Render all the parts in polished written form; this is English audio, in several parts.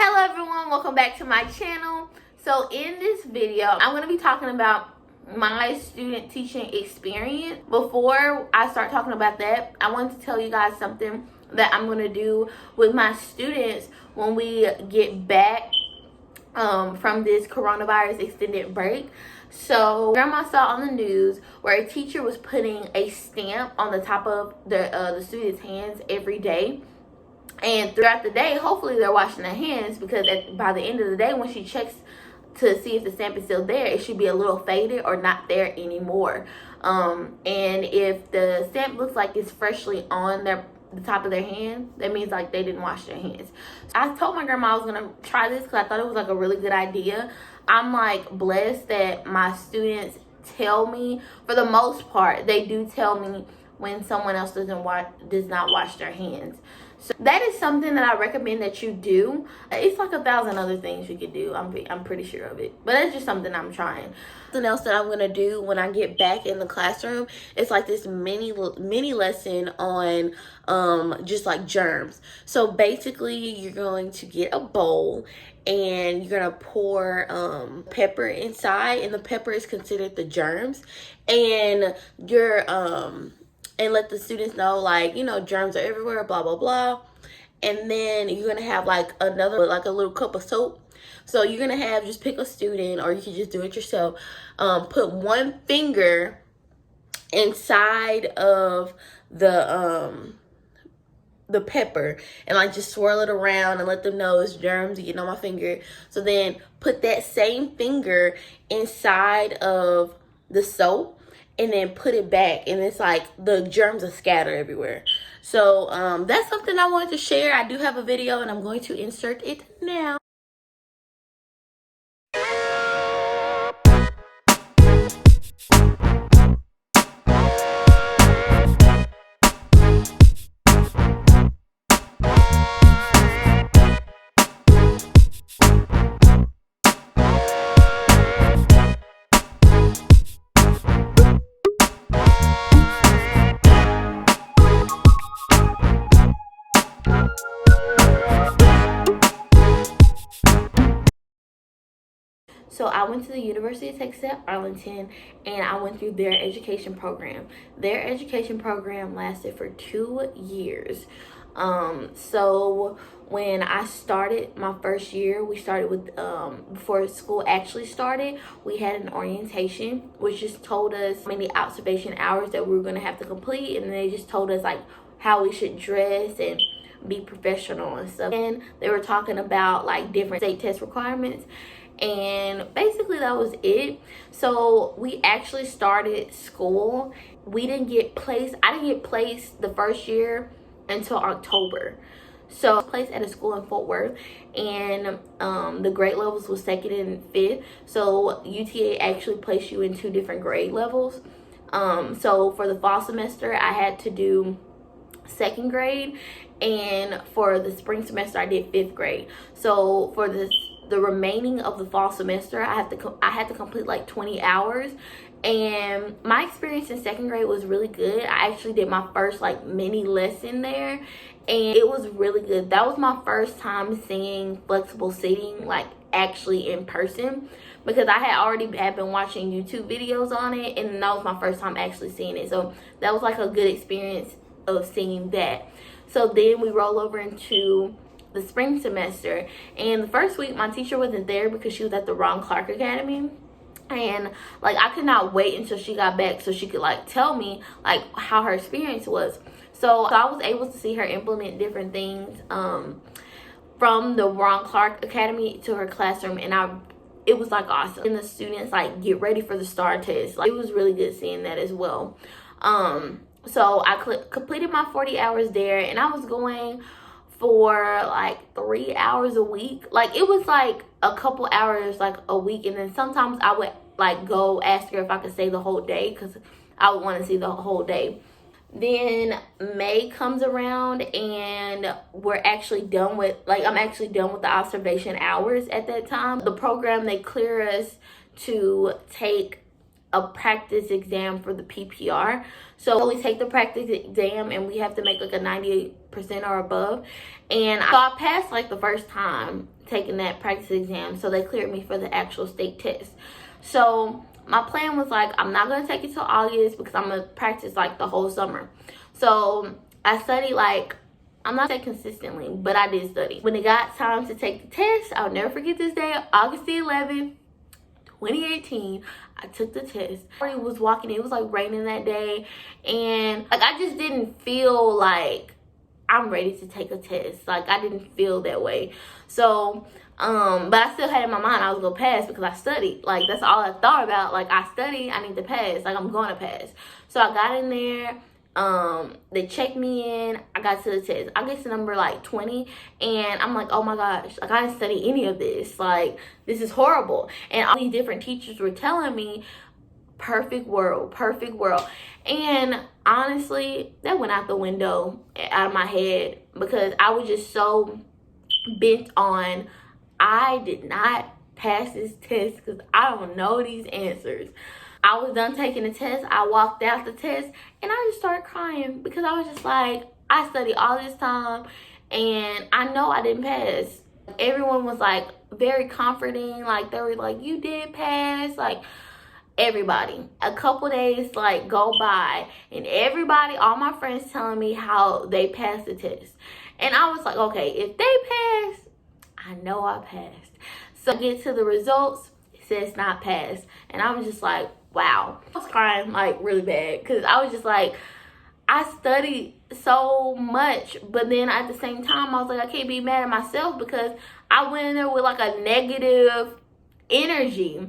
Hello everyone, welcome back to my channel. So in this video, I'm going to be talking about my student teaching experience. Before I start talking about that, I want to tell you guys something that I'm going to do with my students when we get back from this coronavirus extended break. So grandma saw on the news where a teacher was putting a stamp on the top of the students' hands every day. And throughout the day, hopefully they're washing their hands, because by the end of the day, when she checks to see if the stamp is still there, it should be a little faded or not there anymore. And if the stamp looks like it's freshly on the top of their hand, that means like they didn't wash their hands. So I told my grandma I was gonna try this because I thought it was like a really good idea. I'm like blessed that my students tell me, for the most part, they do tell me when someone else does not wash their hands. So that is something that I recommend that you do. It's like 1,000 other things you could do. I'm pretty sure of it. But that's just something I'm trying. Something else that I'm going to do when I get back in the classroom is like this mini lesson on just like germs. So basically you're going to get a bowl and you're going to pour pepper inside, and the pepper is considered the germs. And you're and let the students know, like, you know, germs are everywhere, blah blah blah. And then you're gonna have like a little cup of soap. So you're gonna have, just pick a student, or you can just do it yourself, put one finger inside of the pepper and like just swirl it around and let them know it's germs getting on my finger. So then put that same finger inside of the soap and then put it back, and it's like the germs are scattered everywhere. So that's something I wanted to share. I do have a video and I'm going to insert it now. So I went to the University of Texas at Arlington, and I went through their education program. Their education program lasted for 2 years. So when I started my first year, we started with, before school actually started, we had an orientation, which just told us how many observation hours that we were going to have to complete. And they just told us like how we should dress and be professional and stuff. And they were talking about like different state test requirements. And basically that was it. So we actually started school. We didn't get placed. I didn't get placed the first year until October. So I was placed at a school in Fort Worth, and the grade levels was 2nd and 5th. So UTA actually placed you in 2 different grade levels. So for the fall semester, I had to do 2nd grade, and for the spring semester I did 5th grade. So for the remaining of the fall semester, I had to complete like 20 hours. And my experience in 2nd grade was really good. I actually did my first like mini lesson there, and it was really good. That was my first time seeing flexible seating like actually in person, because I had been watching YouTube videos on it, and that was my first time actually seeing it. So that was like a good experience of seeing that. So then we roll over into the spring semester, and the first week my teacher wasn't there because she was at the Ron Clark Academy. And like I could not wait until she got back so she could like tell me like how her experience was. So I was able to see her implement different things from the Ron Clark Academy to her classroom, and it was like awesome. And the students like get ready for the STAR test. Like it was really good seeing that as well. So I completed my 40 hours there, and I was going for like 3 hours a week. Like it was like a couple hours like a week, and then sometimes I would like go ask her if I could stay the whole day, because I would want to see the whole day. Then May comes around, and I'm actually done with the observation hours at that time. The program, they clear us to take a practice exam for the PPR. So we take the practice exam and we have to make like a 98% or above. And so I passed like the first time taking that practice exam, so they cleared me for the actual state test. So my plan was like, I'm not gonna take it till August because I'm gonna practice like the whole summer. So I studied like, I'm not saying consistently, but I did study. When it got time to take the test, I'll never forget this day, August the 11th, 2018, I took the test. I was walking, it was like raining that day, and like I just didn't feel like I'm ready to take a test. Like I didn't feel that way. So but I still had in my mind I was gonna pass because I studied. Like that's all I thought about. Like I studied, I need to pass. Like I'm gonna pass. So I got in there. They checked me in. I got to the test. I get to number like 20, and I'm like, oh my gosh, like I didn't study any of this. Like this is horrible. And all these different teachers were telling me, perfect world, perfect world. And honestly, that went out the window, out of my head, because I was just so bent on, I did not pass this test because I don't know these answers. I was done taking the test. I walked out the test and I just started crying because I was just like, I studied all this time and I know I didn't pass. Everyone was like very comforting. Like they were like, you did pass. Like everybody. A couple days like go by and everybody, all my friends telling me how they passed the test. And I was like, okay, if they pass, I know I passed. So I get to the results, it says not passed. And I was just like, wow. I was crying like really bad because I was just like, I studied so much, but then at the same time I was like, I can't be mad at myself because I went in there with like a negative energy.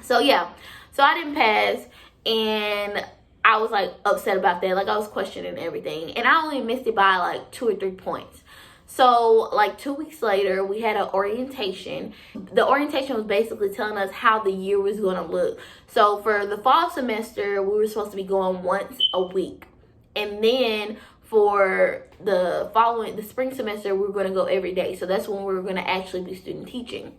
So yeah, so I didn't pass and I was like upset about that. Like I was questioning everything and I only missed it by like 2 or 3 points. So like 2 weeks later, we had an orientation. The orientation was basically telling us how the year was going to look. So for the fall semester, we were supposed to be going once a week. And then for the spring semester, we were going to go every day. So that's when we were going to actually be student teaching.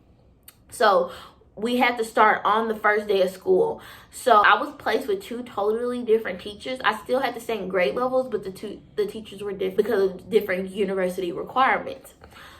So we had to start on the first day of school. So I was placed with 2 totally different teachers. I still had the same grade levels, but the teachers were different because of different university requirements.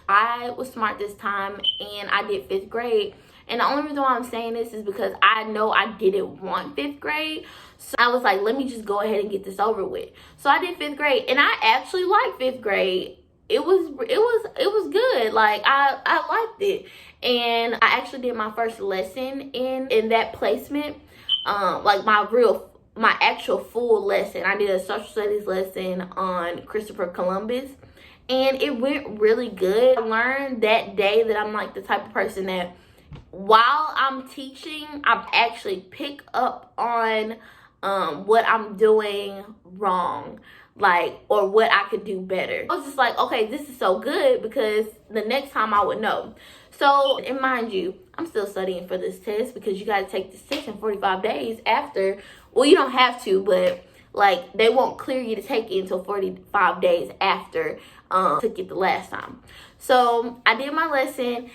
I was smart this time and I did 5th grade. And the only reason why I'm saying this is because I know I didn't want 5th grade. So I was like, let me just go ahead and get this over with. So I did 5th grade and I actually liked 5th grade. It was good. Like I liked it. And I actually did my first lesson in that placement. Like my actual full lesson. I did a social studies lesson on Christopher Columbus. And it went really good. I learned that day that I'm like the type of person that while I'm teaching, I actually pick up on what I'm doing wrong, like, or what I could do better. I was just like, okay, this is so good because the next time I would know. So, and mind you, I'm still studying for this test because you got to take this test in 45 days after. Well, you don't have to, but like they won't clear you to take it until 45 days after took it the last time. So I did my lesson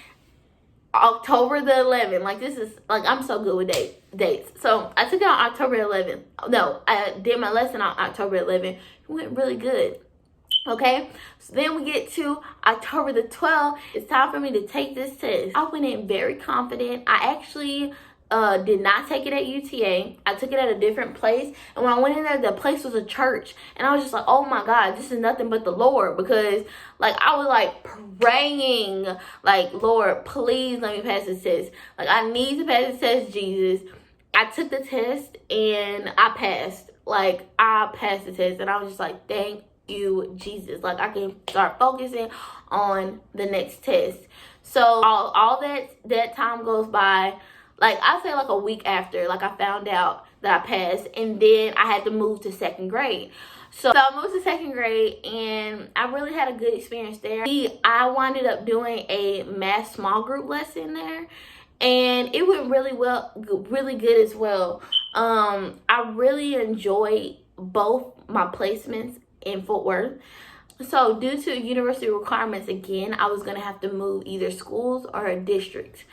October the 11th. Like this is like, I'm so good with dates. So I took it on October 11th. No, I did my lesson on October 11th. It went really good. Okay, so then we get to October the 12th. It's time for me to take this test. I went in very confident. I actually did not take it at UTA. I took it at a different place. And when I went in there, the place was a church. And I was just like, oh my God, this is nothing but the Lord. Because like I was like praying, like, Lord, please let me pass this test. Like I need to pass this test, Jesus. I took the test and I passed. Like I passed the test and I was just like, thank you, Jesus. Like I can start focusing on the next test. So all that time goes by. Like I say like a week after, like I found out that I passed, and then I had to move to 2nd grade. So I moved to 2nd grade and I really had a good experience there. I winded up doing a math small group lesson there and it went really well, really good as well. I really enjoyed both my placements in Fort Worth. So due to university requirements, again, I was going to have to move either schools or a district.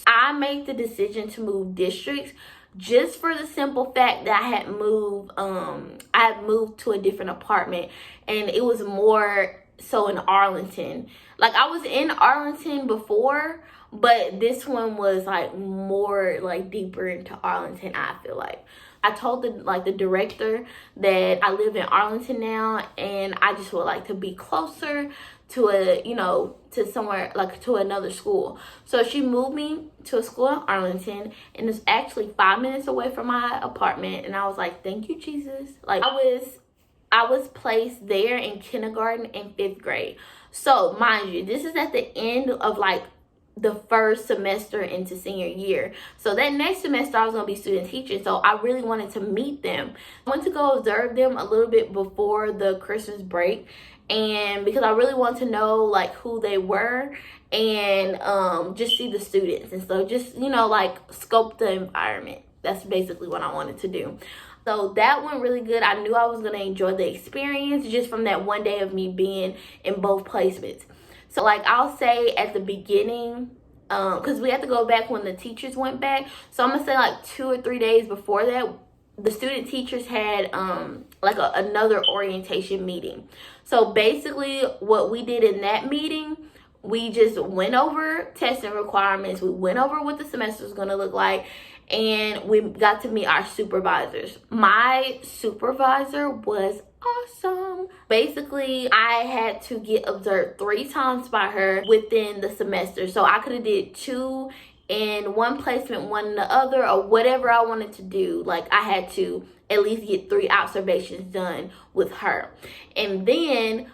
I made the decision to move districts just for the simple fact that I had moved to a different apartment, and it was more so in Arlington. Like, I was in Arlington before, but this one was like more like deeper into Arlington, I feel like. I told the director that I live in Arlington now, and I just would like to be closer to to somewhere, like to another school. So she moved me to a school in Arlington, and it's actually 5 minutes away from my apartment. And I was like, thank you, Jesus. Like, I was placed there in kindergarten and 5th grade. So mind you, this is at the end of like the first semester into senior year. So that next semester I was going to be student teaching, so I really wanted to meet them. I went to go observe them a little bit before the Christmas break, and because I really wanted to know like who they were, and just see the students, and so just like scope the environment. That's basically what I wanted to do. So that went really good. I knew I was going to enjoy the experience just from that one day of me being in both placements. So like, I'll say at the beginning, because we had to go back when the teachers went back. So I'm going to say like 2 or 3 days before that, the student teachers had another orientation meeting. So basically what we did in that meeting, we just went over testing requirements. We went over what the semester was going to look like, and we got to meet our supervisors. My supervisor was awesome. Basically, I had to get observed 3 times by her within the semester. So I could have did 2 in one placement, 1 in the other, or whatever I wanted to do. Like, I had to at least get 3 observations done with her. And then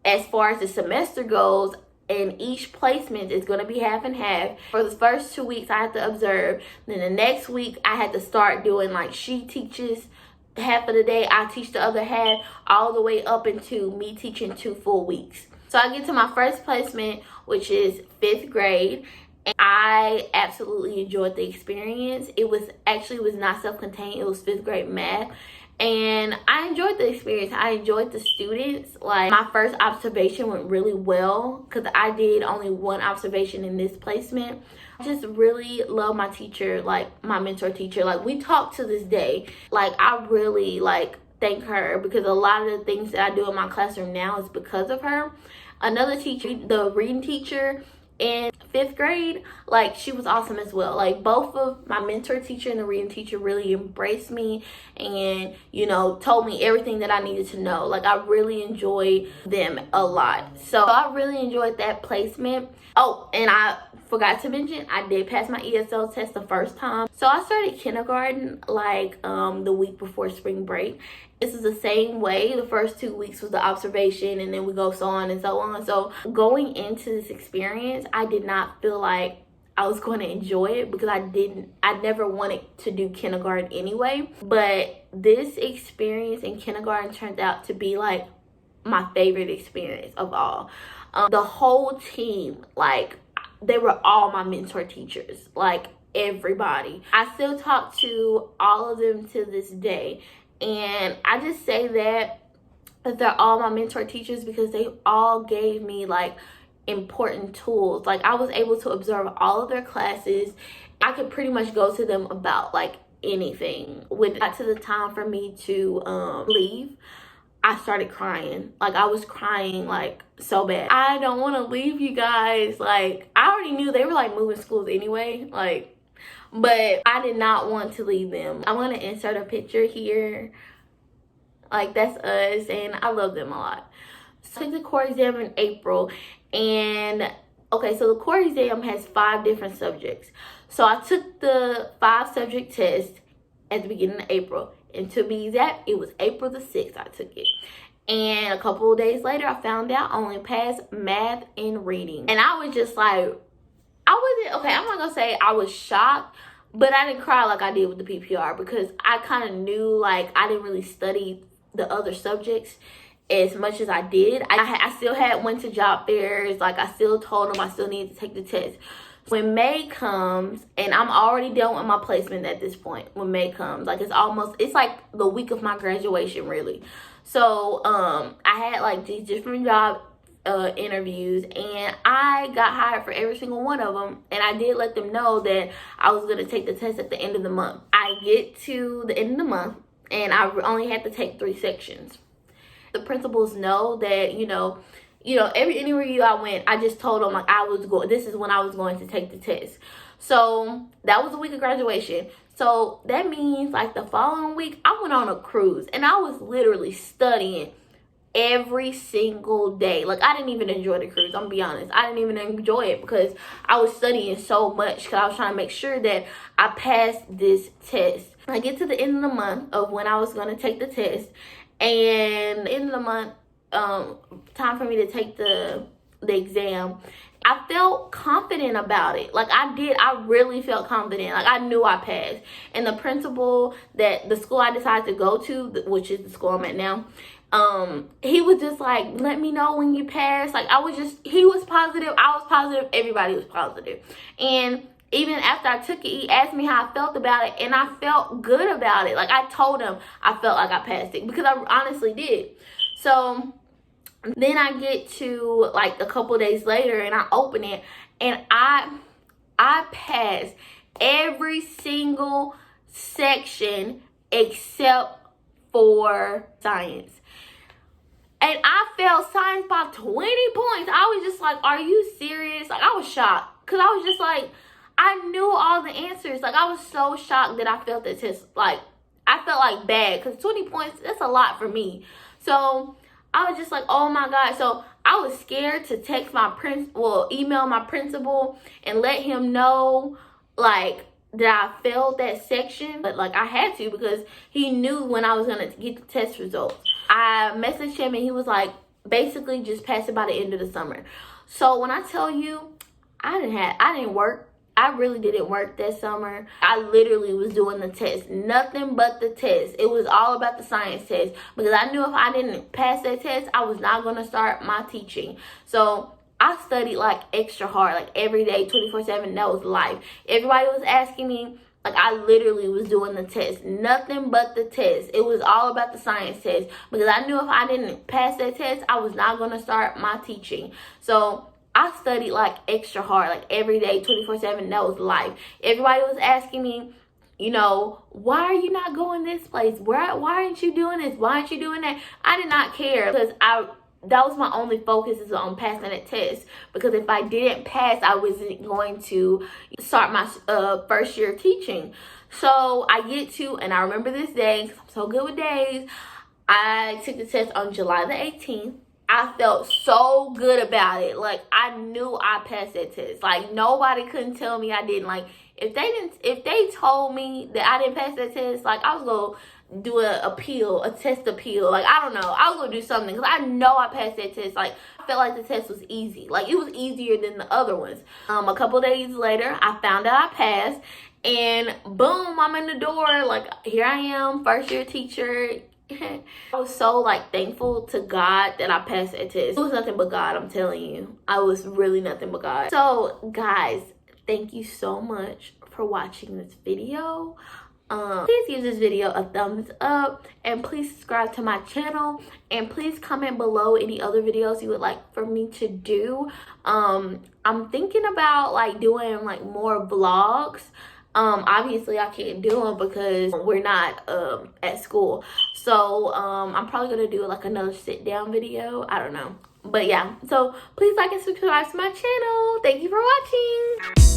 as far as the semester goes, and each placement is going to be half and half. For the first 2 weeks I had to observe, then the next week I had to start doing, like, she teaches half of the day, I teach the other half, all the way up into me teaching 2 full weeks. So I get to my first placement, which is 5th grade, and I absolutely enjoyed the experience. It was not self-contained. It was 5th grade math, and I enjoyed the experience. I enjoyed the students. Like, my first observation went really well because I did only 1 observation in this placement. I just really love my teacher, like my mentor teacher. Like, we talk to this day. Like, I really thank her, because a lot of the things that I do in my classroom now is because of her. Another teacher, the reading teacher in 5th grade, like, she was awesome as well. Like, both of my mentor teacher and the reading teacher really embraced me and told me everything that I needed to know. Like, I really enjoyed them a lot. So I really enjoyed that placement. Oh, and I forgot to mention, I did pass my ESL test the first time. So I started kindergarten the week before spring break. This is the same way. The first 2 weeks was the observation, and then we go so on and so on. So going into this experience, I did not feel like I was going to enjoy it, because I never wanted to do kindergarten anyway. But this experience in kindergarten turned out to be like my favorite experience of all. The whole team, they were all my mentor teachers, like everybody. I still talk to all of them to this day. And I just say that they're all my mentor teachers because they all gave me important tools. Like, I was able to observe all of their classes. I could pretty much go to them about anything. When it got to the time for me to leave, I started crying. I was crying so bad. I don't want to leave you guys. I already knew they were moving schools anyway. But I did not want to leave them. I want to insert a picture here. That's us, and I love them a lot. So I took the core exam in April, and okay, so the core exam has 5 different subjects. So I took the 5 subject test at the beginning of April, and to be exact, it was April the 6th I took it. And a couple of days later, I found out I only passed math and reading, and I was just I'm not gonna say I was shocked, but I didn't cry like I did with the PPR, because I kind of knew I didn't really study the other subjects as much as I did. I still went to job fairs. I still told them I still needed to take the test. When May comes, and I'm already done with my placement at this point, when May comes, it's like the week of my graduation, really. So I had these different job interviews, and I got hired for every single one of them. And I did let them know that I was going to take the test at the end of the month. I get to the end of the month, and I only had to take 3 sections. The principals know that, every interview I went, I just told them like this is when I was going to take the test. So that was the week of graduation. So that means like the following week, I went on a cruise, and I was literally studying every single day. Like, I didn't even enjoy the cruise. I'm gonna be honest. I didn't even enjoy it because I was studying so much, because I was trying to make sure that I passed this test. I get to the end of the month of when I was going to take the test, and the end of the month, time for me to take the exam. I felt confident about it. Like, I really felt confident. Like, I knew I passed. And the principal that the school I decided to go to, which is the school I'm at now, he was just like, let me know when you pass. Like, he was positive, I was positive, everybody was positive. And even after I took it, he asked me how I felt about it, and I felt good about it. Like, I told him I felt like I passed it, because I honestly did. So then I get to like a couple days later, and I open it, and I passed every single section except for science. And I failed science by 20 points. I was just like, are you serious? Like, I was shocked, because I was just like, I knew all the answers. Like, I was so shocked that I failed the test. Like, I felt like bad, because 20 points, that's a lot for me. So I was just like, oh my God. So I was scared to text email my principal and let him know, like, that I failed that section. But like, I had to, because he knew when I was going to get the test results. I messaged him, and he was like, basically just pass it by the end of the summer. So when I tell you, I didn't work. I really didn't work that summer. I literally was doing the test. Nothing but the test. It was all about the science test, because I knew if I didn't pass that test, I was not going to start my teaching. So I studied like extra hard, like every day, 24/7. That was life. Everybody was asking me. Like, I literally was doing the test. Nothing but the test. It was all about the science test, because I knew if I didn't pass that test, I was not going to start my teaching. So I studied like extra hard, like every day, 24/7. That was life. Everybody was asking me, why are you not going this place? Why aren't you doing this? Why aren't you doing that? I did not care, because that was my only focus, is on passing that test. Because if I didn't pass, I wasn't going to start my first year teaching. So I get to, and I remember this day, because I'm so good with days, I took the test on July the 18th. I felt so good about it. Like, I knew I passed that test. Like, nobody couldn't tell me I didn't. Like, if they told me that I didn't pass that test, like, I was gonna do a test appeal. Like, I don't know, I was gonna do something, because I know I passed that test. Like, I felt like the test was easy. Like, it was easier than the other ones. A couple days later, I found out I passed, and boom, I'm in the door. Like, here I am, first year teacher. I was so like thankful to God that I passed that test. It was nothing but God, I'm telling you. I was really nothing but God. So guys, thank you so much for watching this video. Please give this video a thumbs up, and please subscribe to my channel, and please comment below any other videos you would like for me to do. I'm thinking about like doing like more vlogs. Obviously I can't do them because we're not at school. So I'm probably gonna do like another sit down video. I don't know. But yeah, so please like and subscribe to my channel. Thank you for watching.